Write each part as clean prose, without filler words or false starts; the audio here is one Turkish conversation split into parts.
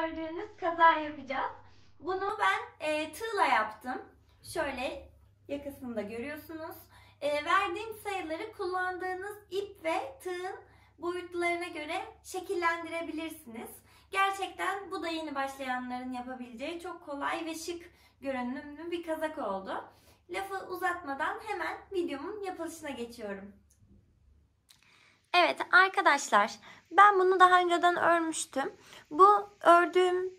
gördüğünüz kaza yapacağız. Bunu ben tığla yaptım. Şöyle yakasında görüyorsunuz. Verdiğim sayıları kullandığınız ip ve tığın boyutlarına göre şekillendirebilirsiniz. Gerçekten bu da yeni başlayanların yapabileceği çok kolay ve şık görünümlü bir kazak oldu. Lafı uzatmadan hemen videomun yapılışına geçiyorum. Evet arkadaşlar, ben bunu daha önceden örmüştüm. Bu ördüğüm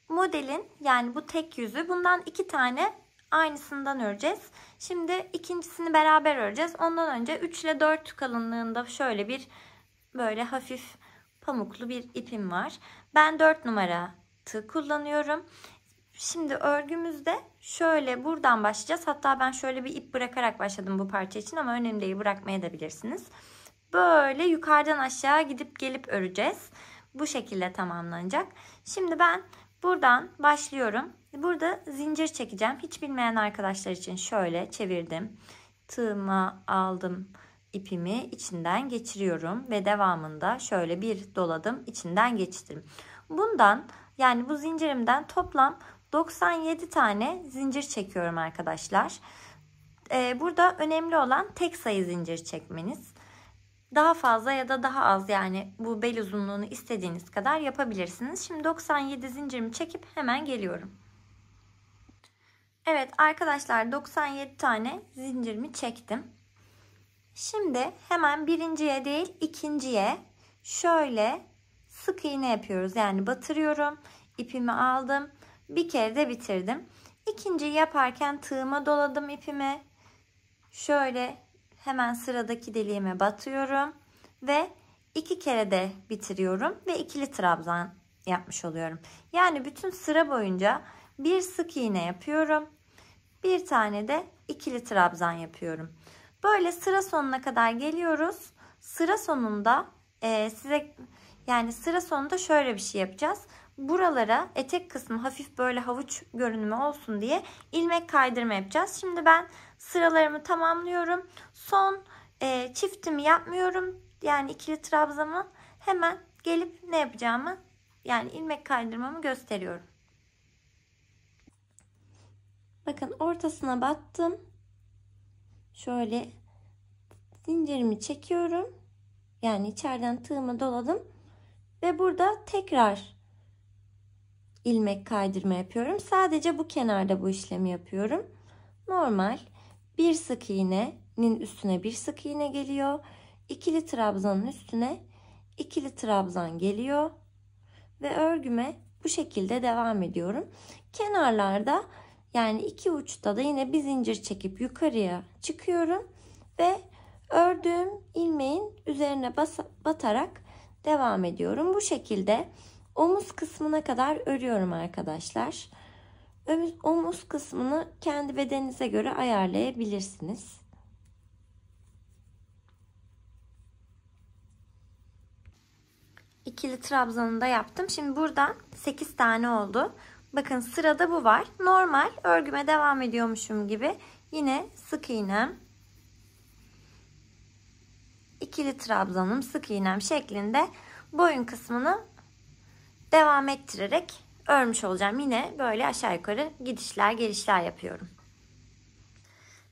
modelin, yani bu tek yüzü, bundan 2 tane aynısından öreceğiz. Şimdi ikincisini beraber öreceğiz. Ondan önce 3 ile 4 kalınlığında şöyle bir böyle hafif pamuklu bir ipim var. Ben 4 numara tığ kullanıyorum. Şimdi örgümüzde şöyle buradan başlayacağız. Hatta ben şöyle bir ip bırakarak başladım bu parça için ama önemli değil, bırakmaya da bilirsiniz. Böyle yukarıdan aşağı gidip gelip öreceğiz. Bu şekilde tamamlanacak. Şimdi ben buradan başlıyorum. Burada zincir çekeceğim. Hiç bilmeyen arkadaşlar için şöyle çevirdim. Tığıma aldım ipimi, içinden geçiriyorum ve devamında şöyle bir doladım, içinden geçirdim. Bundan, yani bu zincirimden toplam 97 tane zincir çekiyorum arkadaşlar. Burada önemli olan tek sayı zincir çekmeniz. Daha fazla ya da daha az, yani bu bel uzunluğunu istediğiniz kadar yapabilirsiniz. Şimdi 97 zincirimi çekip hemen geliyorum. Evet arkadaşlar, 97 tane zincirimi çektim. Şimdi hemen birinciye değil ikinciye şöyle sık iğne yapıyoruz. Yani batırıyorum. İpimi aldım. Bir kere de bitirdim. İkinciyi yaparken tığıma doladım ipimi. Şöyle hemen sıradaki deliğime batıyorum. Ve 2 kere de bitiriyorum. Ve ikili trabzan yapmış oluyorum. Yani bütün sıra boyunca bir sık iğne yapıyorum. Bir tane de ikili trabzan yapıyorum. Böyle sıra sonuna kadar geliyoruz. Sıra sonunda sıra sonunda şöyle bir şey yapacağız. Buralara etek kısmı hafif böyle havuç görünümü olsun diye ilmek kaydırma yapacağız. Şimdi ben sıralarımı tamamlıyorum. Son çiftimi yapmıyorum. Yani ikili trabzanımı hemen gelip ne yapacağımı, yani ilmek kaydırmamı gösteriyorum. Bakın ortasına battım. Şöyle zincirimi çekiyorum. Yani içeriden tığımı doladım. Ve burada tekrar ilmek kaydırma yapıyorum. Sadece bu kenarda bu işlemi yapıyorum. Normal bir sık iğnenin üstüne bir sık iğne geliyor. İkili trabzanın üstüne ikili trabzan geliyor. Ve örgüme bu şekilde devam ediyorum. Kenarlarda, yani iki uçta da yine bir zincir çekip yukarıya çıkıyorum ve ördüğüm ilmeğin üzerine batarak devam ediyorum. Bu şekilde omuz kısmına kadar örüyorum arkadaşlar. Omuz kısmını kendi bedeninize göre ayarlayabilirsiniz. İkili trabzanını da yaptım. Şimdi buradan 8 tane oldu. Bakın sırada bu var. Normal örgüme devam ediyormuşum gibi yine sık iğnem, ikili trabzanım, sık iğnem şeklinde boyun kısmını devam ettirerek örmüş olacağım. Yine böyle aşağı yukarı gidişler gelişler yapıyorum.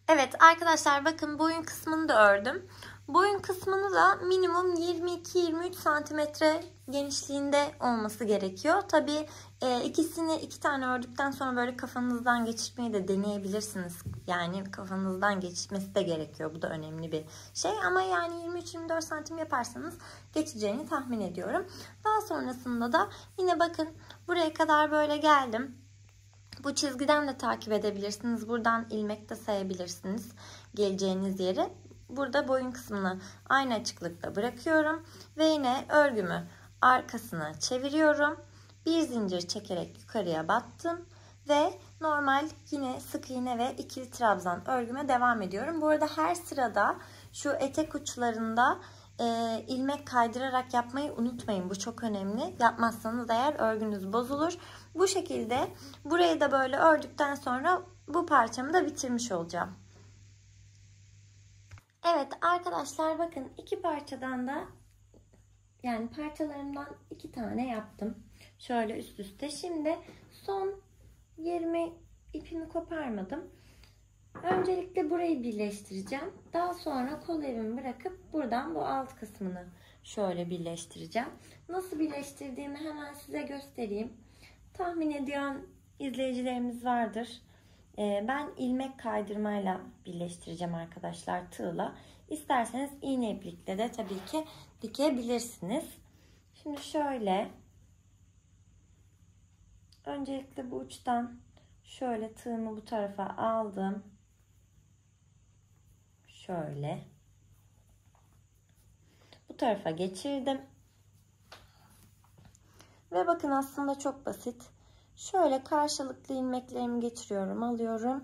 Evet arkadaşlar, bakın boyun kısmını da ördüm. Boyun kısmını da minimum 22-23 santimetre genişliğinde olması gerekiyor. Tabii iki tane ördükten sonra böyle kafanızdan geçirmeyi de deneyebilirsiniz. Yani kafanızdan geçmesi de gerekiyor. Bu da önemli bir şey. Ama yani 23-24 santim yaparsanız geçeceğini tahmin ediyorum. Daha sonrasında da yine bakın buraya kadar böyle geldim. Bu çizgiden de takip edebilirsiniz. Buradan ilmek de sayabilirsiniz geleceğiniz yeri. Burada boyun kısmını aynı açıklıkta bırakıyorum. Ve yine örgümü arkasına çeviriyorum. Bir zincir çekerek yukarıya battım. Ve normal yine sık iğne ve ikili trabzan örgüme devam ediyorum. Bu arada her sırada şu etek uçlarında ilmek kaydırarak yapmayı unutmayın. Bu çok önemli. Yapmazsanız eğer örgünüz bozulur. Bu şekilde burayı da böyle ördükten sonra bu parçamı da bitirmiş olacağım. Evet arkadaşlar, bakın iki parçadan da, yani parçalarımdan 2 tane yaptım. Şöyle üst üste. Şimdi son 20 ipimi koparmadım. Öncelikle burayı birleştireceğim. Daha sonra kol evimi bırakıp buradan bu alt kısmını şöyle birleştireceğim. Nasıl birleştirdiğimi hemen size göstereyim. Tahmin ediyorum izleyicilerimiz vardır. Ben ilmek kaydırmayla birleştireceğim arkadaşlar, tığla. İsterseniz iğne iplikle de tabii ki dikebilirsiniz. Şimdi şöyle öncelikle bu uçtan şöyle tığımı bu tarafa aldım. Şöyle bu tarafa geçirdim. Ve bakın aslında çok basit. Şöyle karşılıklı ilmeklerimi geçiriyorum, alıyorum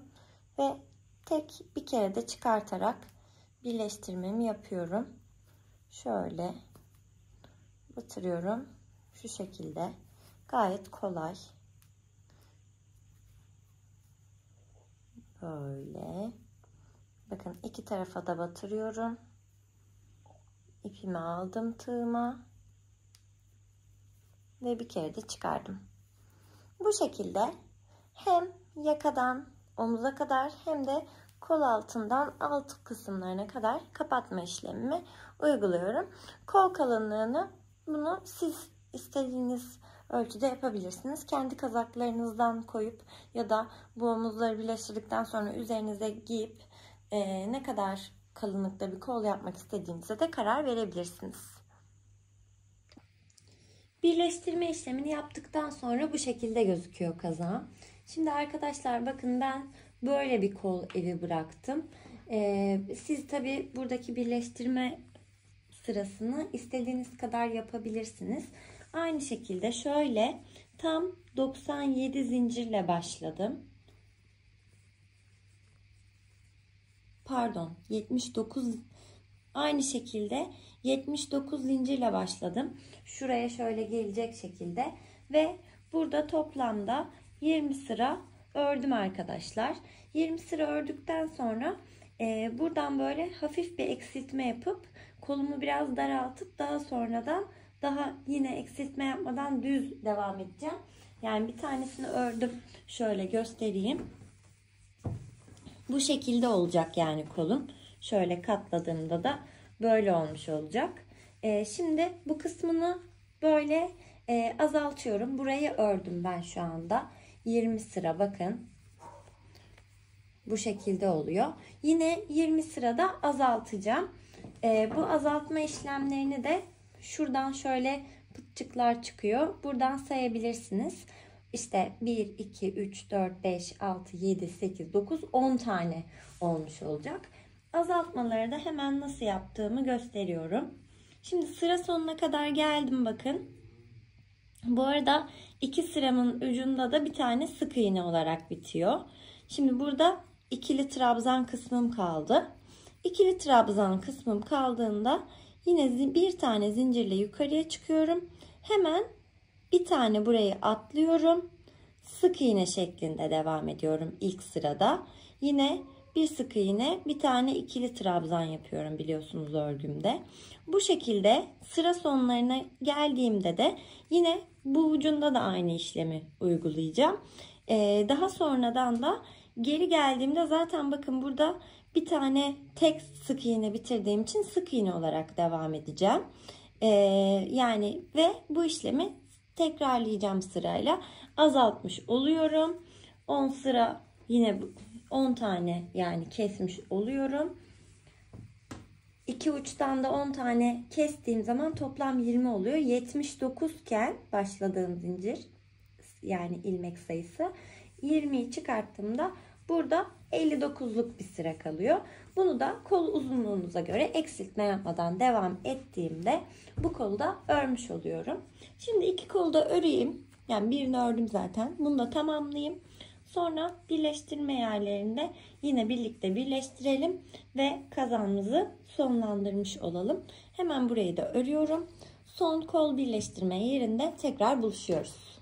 ve tek bir kere de çıkartarak birleştirmemi yapıyorum. Şöyle batırıyorum. Şu şekilde. Gayet kolay. Böyle. Bakın iki tarafa da batırıyorum. İpimi aldım tığıma. Ve bir kere de çıkardım. Bu şekilde hem yakadan omuza kadar hem de kol altından alt kısımlarına kadar kapatma işlemimi uyguluyorum. Kol kalınlığını bunu siz istediğiniz ölçüde yapabilirsiniz. Kendi kazaklarınızdan koyup ya da bu omuzları birleştirdikten sonra üzerinize giyip ne kadar kalınlıkta bir kol yapmak istediğinize de karar verebilirsiniz. Birleştirme işlemini yaptıktan sonra bu şekilde gözüküyor kazağım. Şimdi arkadaşlar bakın ben böyle bir kol evi bıraktım. Siz tabi buradaki birleştirme sırasını istediğiniz kadar yapabilirsiniz. Aynı şekilde şöyle tam 97 zincirle başladım. Pardon, 79. Aynı şekilde 79 zincirle başladım. Şuraya şöyle gelecek şekilde ve burada toplamda 20 sıra ördüm arkadaşlar. 20 sıra ördükten sonra buradan böyle hafif bir eksiltme yapıp kolumu biraz daraltıp daha sonradan daha yine eksiltme yapmadan düz devam edeceğim. Yani bir tanesini ördüm. Şöyle göstereyim. Bu şekilde olacak yani kolum. Şöyle katladığımda da böyle olmuş olacak. Şimdi bu kısmını böyle azaltıyorum. Burayı ördüm ben şu anda. 20 sıra bakın. Bu şekilde oluyor. Yine 20 sırada azaltacağım. Bu azaltma işlemlerini de şuradan şöyle pıtçıklar çıkıyor. Buradan sayabilirsiniz. İşte 1, 2, 3, 4, 5, 6, 7, 8, 9, 10 tane olmuş olacak. Azaltmaları da hemen nasıl yaptığımı gösteriyorum. Şimdi sıra sonuna kadar geldim bakın. Bu arada 2 sıramın ucunda da bir tane sık iğne olarak bitiyor. Şimdi burada ikili trabzan kısmım kaldı. İkili trabzan kısmım kaldığında yine bir tane zincirle yukarıya çıkıyorum. Hemen bir tane burayı atlıyorum. Sık iğne şeklinde devam ediyorum ilk sırada. Yine bir sık iğne, bir tane ikili trabzan yapıyorum biliyorsunuz örgümde. Bu şekilde sıra sonlarına geldiğimde de yine bu ucunda da aynı işlemi uygulayacağım. Daha sonradan da geri geldiğimde zaten bakın burada bir tane tek sık iğne bitirdiğim için sık iğne olarak devam edeceğim. Yani ve bu işlemi tekrarlayacağım sırayla. Azaltmış oluyorum. 10 sıra yine 10 tane yani kesmiş oluyorum. İki uçtan da 10 tane kestiğim zaman toplam 20 oluyor. 79 iken başladığım zincir yani ilmek sayısı 20'yi çıkarttığımda burada 59'luk bir sıra kalıyor. Bunu da kol uzunluğunuza göre eksiltme yapmadan devam ettiğimde bu kolu da örmüş oluyorum. Şimdi iki kolu da öreyim. Yani birini ördüm zaten. Bunu da tamamlayayım. Sonra birleştirme yerlerinde yine birlikte birleştirelim ve kazağımızı sonlandırmış olalım. Hemen burayı da örüyorum. Son kol birleştirme yerinde tekrar buluşuyoruz.